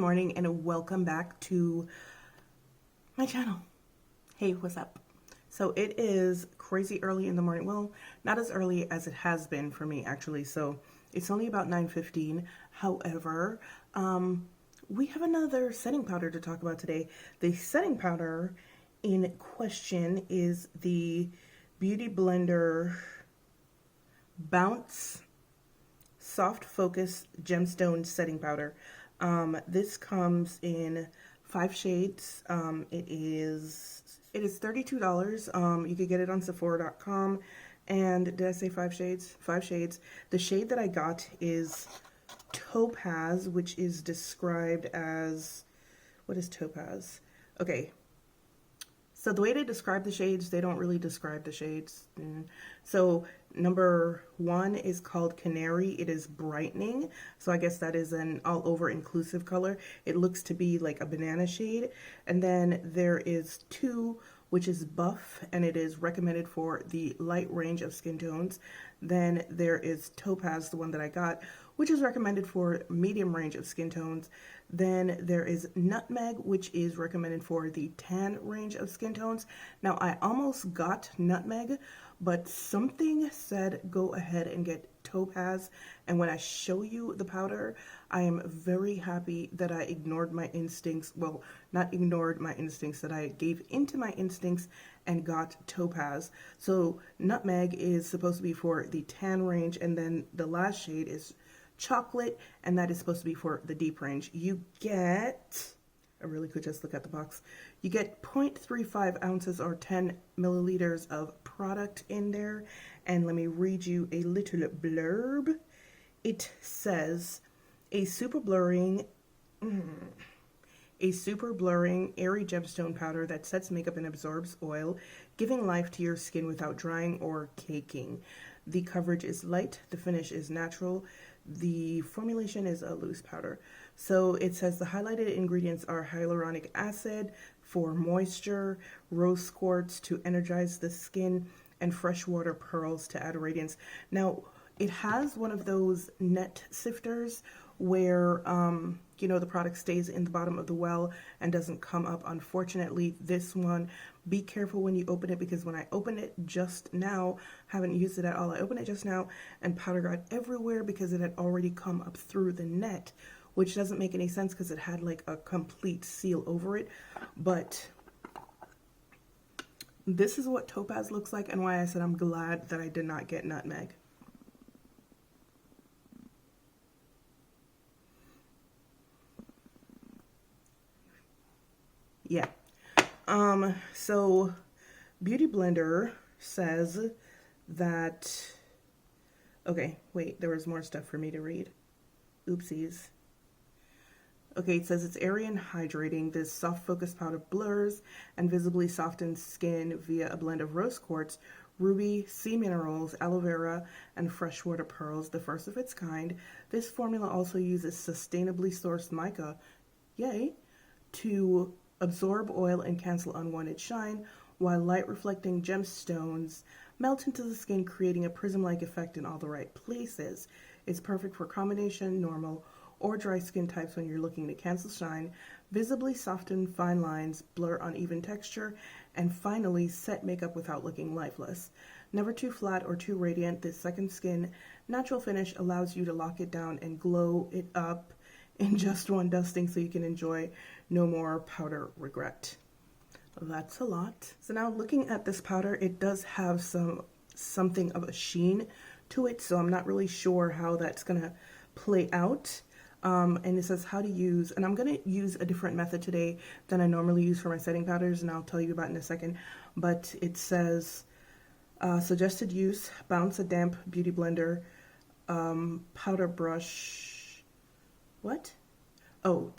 morning and welcome back to my channel. Hey, what's up? So it is crazy early in the morning. Well, not as early as it has been for me actually. So it's only about 9:15. However, we have another setting powder to talk about today. The setting powder in question is the Beauty Blender Bounce Soft Focus Gemstone Setting Powder. This comes in 5 shades. It is $32. You could get it on Sephora.com. And did I say 5 shades? 5 shades. The shade that I got is Topaz, which is described as, what is Topaz? Okay. So the way they describe the shades, they don't really describe the shades. So number 1 is called Canary. It is brightening. So I guess that is an all over inclusive color. It looks to be like a banana shade. And then there is 2, which is buff, and it is recommended for the light range of skin tones. Then there is Topaz, the one that I got, which is recommended for medium range of skin tones. Then there is Nutmeg, which is recommended for the tan range of skin tones. Now, I almost got Nutmeg, but something said go ahead and get Topaz. And when I show you the powder, I am very happy that I ignored my instincts. Well, not ignored my instincts, that I gave into my instincts and got Topaz. So Nutmeg is supposed to be for the tan range, and then the last shade is Chocolate, and that is supposed to be for the deep range. You get, I really could just look at the box, you get 0.35 ounces or 10 milliliters of product in there. And let me read you a little blurb. It says, a super blurring, airy gemstone powder that sets makeup and absorbs oil, giving life to your skin without drying or caking. The coverage is light, the finish is natural, the formulation is a loose powder. So it says the highlighted ingredients are hyaluronic acid for moisture, rose quartz to energize the skin, and freshwater pearls to add radiance. Now, it has one of those net sifters where, you know, the product stays in the bottom of the well and doesn't come up. Unfortunately, this one, be careful when you open it, because when I opened it just now, haven't used it at all, I opened it just now and powder got everywhere because it had already come up through the net, which doesn't make any sense because it had like a complete seal over it. But this is what Topaz looks like, and why I said I'm glad that I did not get Nutmeg. Yeah. So Beauty Blender says that, okay, wait, there was more stuff for me to read. Oopsies. Okay, it says it's airy and hydrating. This soft focus powder blurs and visibly softens skin via a blend of rose quartz, ruby, sea minerals, aloe vera, and freshwater pearls, the first of its kind. This formula also uses sustainably sourced mica, yay, to absorb oil and cancel unwanted shine, while light reflecting gemstones melt into the skin, creating a prism-like effect in all the right places. It's perfect for combination, normal, or dry skin types when you're looking to cancel shine, visibly soften fine lines, blur uneven texture, and finally set makeup without looking lifeless. Never too flat or too radiant, this second skin natural finish allows you to lock it down and glow it up in just one dusting, so you can enjoy no more powder regret. That's a lot. So now looking at this powder, it does have something of a sheen to it, so I'm not really sure how that's gonna play out. And it says how to use, and I'm gonna use a different method today than I normally use for my setting powders, and I'll tell you about in a second. But it says suggested use: bounce a damp beauty blender, powder brush. What? Oh,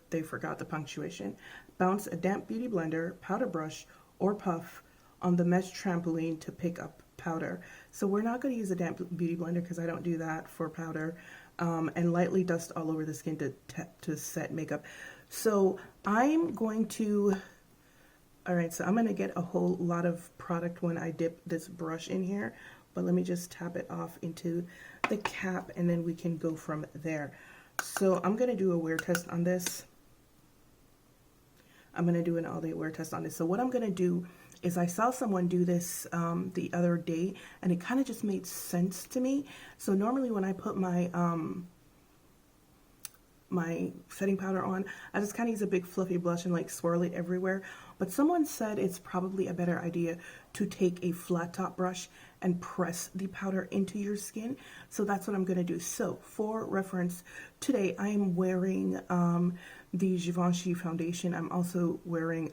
they forgot the punctuation. Bounce a damp beauty blender, powder brush, or puff on the mesh trampoline to pick up powder. So we're not going to use a damp beauty blender because I don't do that for powder. And lightly dust all over the skin to set makeup. So I'm going to, all right, so I'm going to get a whole lot of product when I dip this brush in here. But let me just tap it off into the cap and then we can go from there. So I'm going to do a wear test on this. I'm going to do an all day wear test on this. So what I'm going to do is I saw someone do this the other day, and it kind of just made sense to me. So normally when I put my my setting powder on, I just kind of use a big fluffy blush and like swirl it everywhere. But someone said it's probably a better idea to take a flat top brush and press the powder into your skin. So that's what I'm going to do. So for reference, today I am wearing the Givenchy foundation. I'm also wearing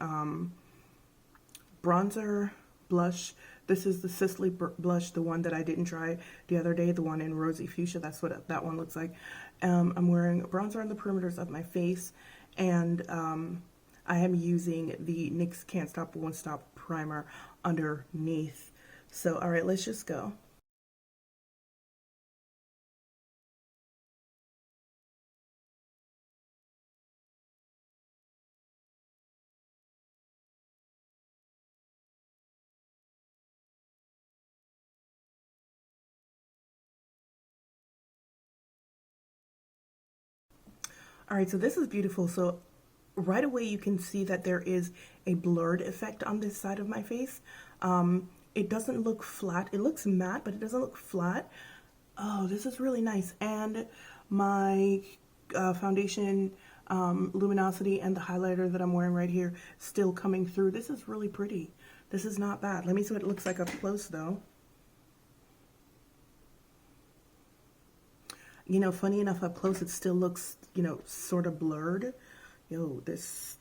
bronzer, blush. This is the Sisley blush, the one that I didn't try the other day, the one in rosy fuchsia. That's what that one looks like. I'm wearing bronzer on the perimeters of my face, and I am using the NYX Can't Stop Won't Stop primer underneath. So, all right, let's just go. All right, so this is beautiful. So right away you can see that there is a blurred effect on this side of my face. It doesn't look flat. It looks matte, but it doesn't look flat. Oh, this is really nice. And my foundation luminosity and the highlighter that I'm wearing right here still coming through. This is really pretty. This is not bad. Let me see what it looks like up close though. You know, funny enough, up close it still looks, you know, sort of blurred. Yo, this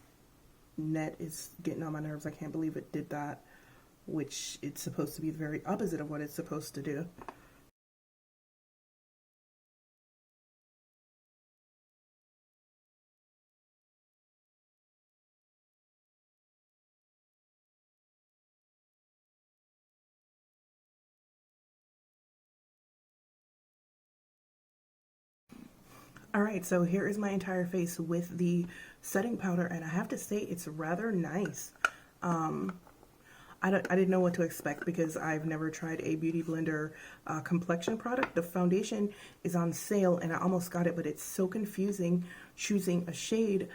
net is getting on my nerves. I can't believe it did that, which it's supposed to be the very opposite of what it's supposed to do. All right, so here is my entire face with the setting powder, and I have to say it's rather nice. I didn't know what to expect because I've never tried a Beauty Blender complexion product. The foundation is on sale, and I almost got it, but it's so confusing choosing a shade,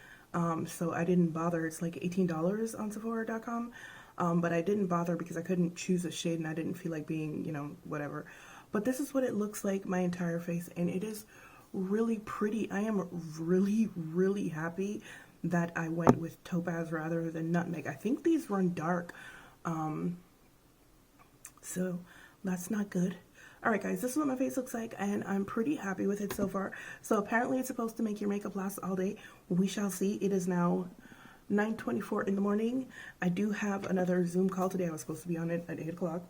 so I didn't bother. It's like $18 on Sephora.com, but I didn't bother because I couldn't choose a shade, and I didn't feel like being, you know, whatever. But this is what it looks like, my entire face, and it is really pretty. I am really happy that I went with topaz rather than nutmeg. I think these run dark, so that's not good. All right guys, this is what my face looks like, and I'm pretty happy with it so far. So apparently it's supposed to make your makeup last all day. We shall see. It is now 9:24 in the morning. I do have another Zoom call today. I was supposed to be on it at 8 o'clock,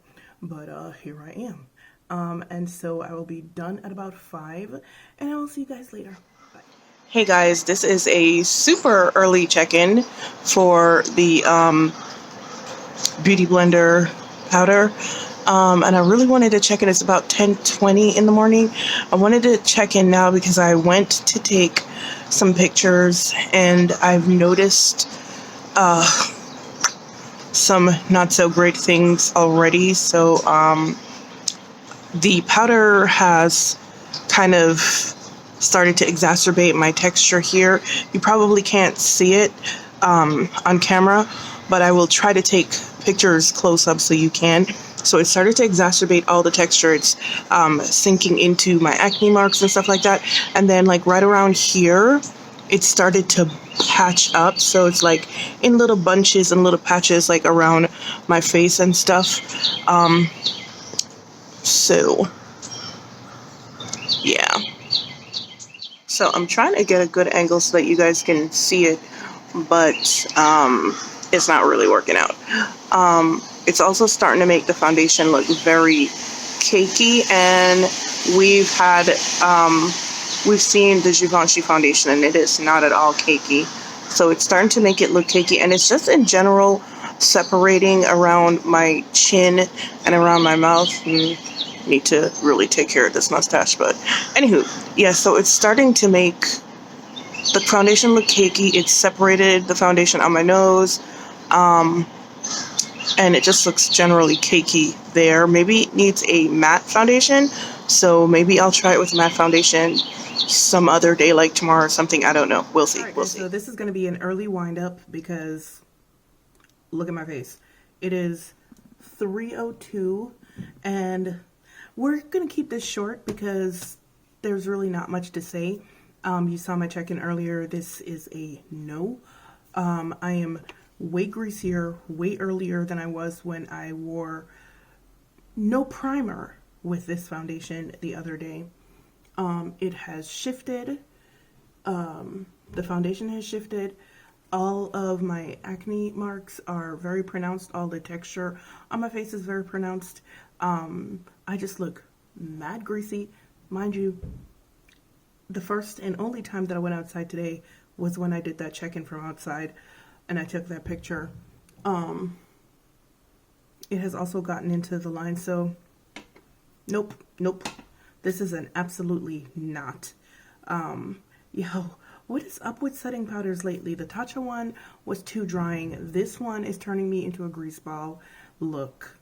but here I am. And so I will be done at about 5, and I will see you guys later. Bye. Hey guys, this is a super early check-in for the Beauty Blender powder. And I really wanted to check in. It's about 10:20 in the morning. I wanted to check in now because I went to take some pictures, and I've noticed some not so great things already. So the powder has kind of started to exacerbate my texture here. You probably can't see it on camera, but I will try to take pictures close up so you can. So it started to exacerbate all the texture. It's sinking into my acne marks and stuff like that. And then like right around here, it started to patch up. So it's like in little bunches and little patches like around my face and stuff. So yeah, so I'm trying to get a good angle so that you guys can see it, but it's not really working out. It's also starting to make the foundation look very cakey, and we've seen the Givenchy foundation, and it is not at all cakey. So it's starting to make it look cakey, and it's just in general separating around my chin and around my mouth. Need to really take care of this mustache, but anywho, yeah, so it's starting to make the foundation look cakey. It's separated the foundation on my nose, and it just looks generally cakey there. Maybe it needs a matte foundation, so maybe I'll try it with matte foundation some other day, like tomorrow or something. I don't know. We'll see. Right, we'll see. So this is going to be an early wind up because look at my face. It is 3:02 and we're going to keep this short because there's really not much to say. You saw my check-in earlier. This is a no. I am way greasier, way earlier than I was when I wore no primer with this foundation the other day. It has shifted. The foundation has shifted. All of my acne marks are very pronounced. All the texture on my face is very pronounced. I just look mad greasy. Mind you, the first and only time that I went outside today was when I did that check-in from outside and I took that picture. It has also gotten into the line, so nope. This is an absolutely not. Yo, what is up with setting powders lately? The Tatcha one was too drying. This one is turning me into a grease ball. Look.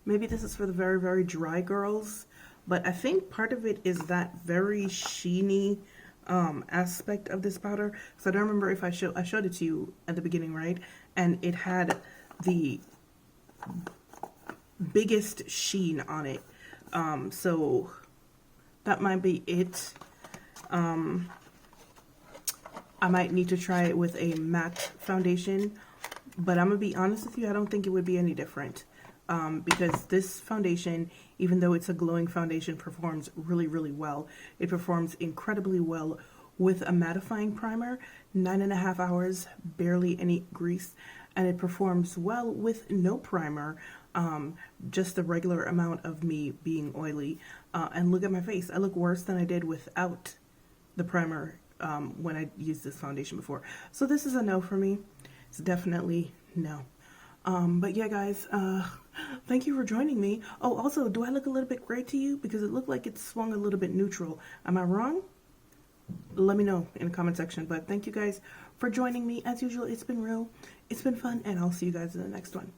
Maybe this is for the very, very dry girls, but I think part of it is that very sheeny aspect of this powder. So I don't remember if I showed it to you at the beginning, right? And it had the biggest sheen on it. So that might be it. I might need to try it with a matte foundation, but I'm gonna be honest with you, I don't think it would be any different. Because this foundation, even though it's a glowing foundation, performs really, really well. It performs incredibly well with a mattifying primer, 9.5 hours, barely any grease, and it performs well with no primer, just the regular amount of me being oily. And look at my face. I look worse than I did without the primer when I used this foundation before. So this is a no for me. It's definitely no. But yeah, guys, thank you for joining me. Oh, also, do I look a little bit gray to you? Because it looked like it swung a little bit neutral. Am I wrong? Let me know in the comment section. But thank you guys for joining me. As usual, it's been real. It's been fun, and I'll see you guys in the next one.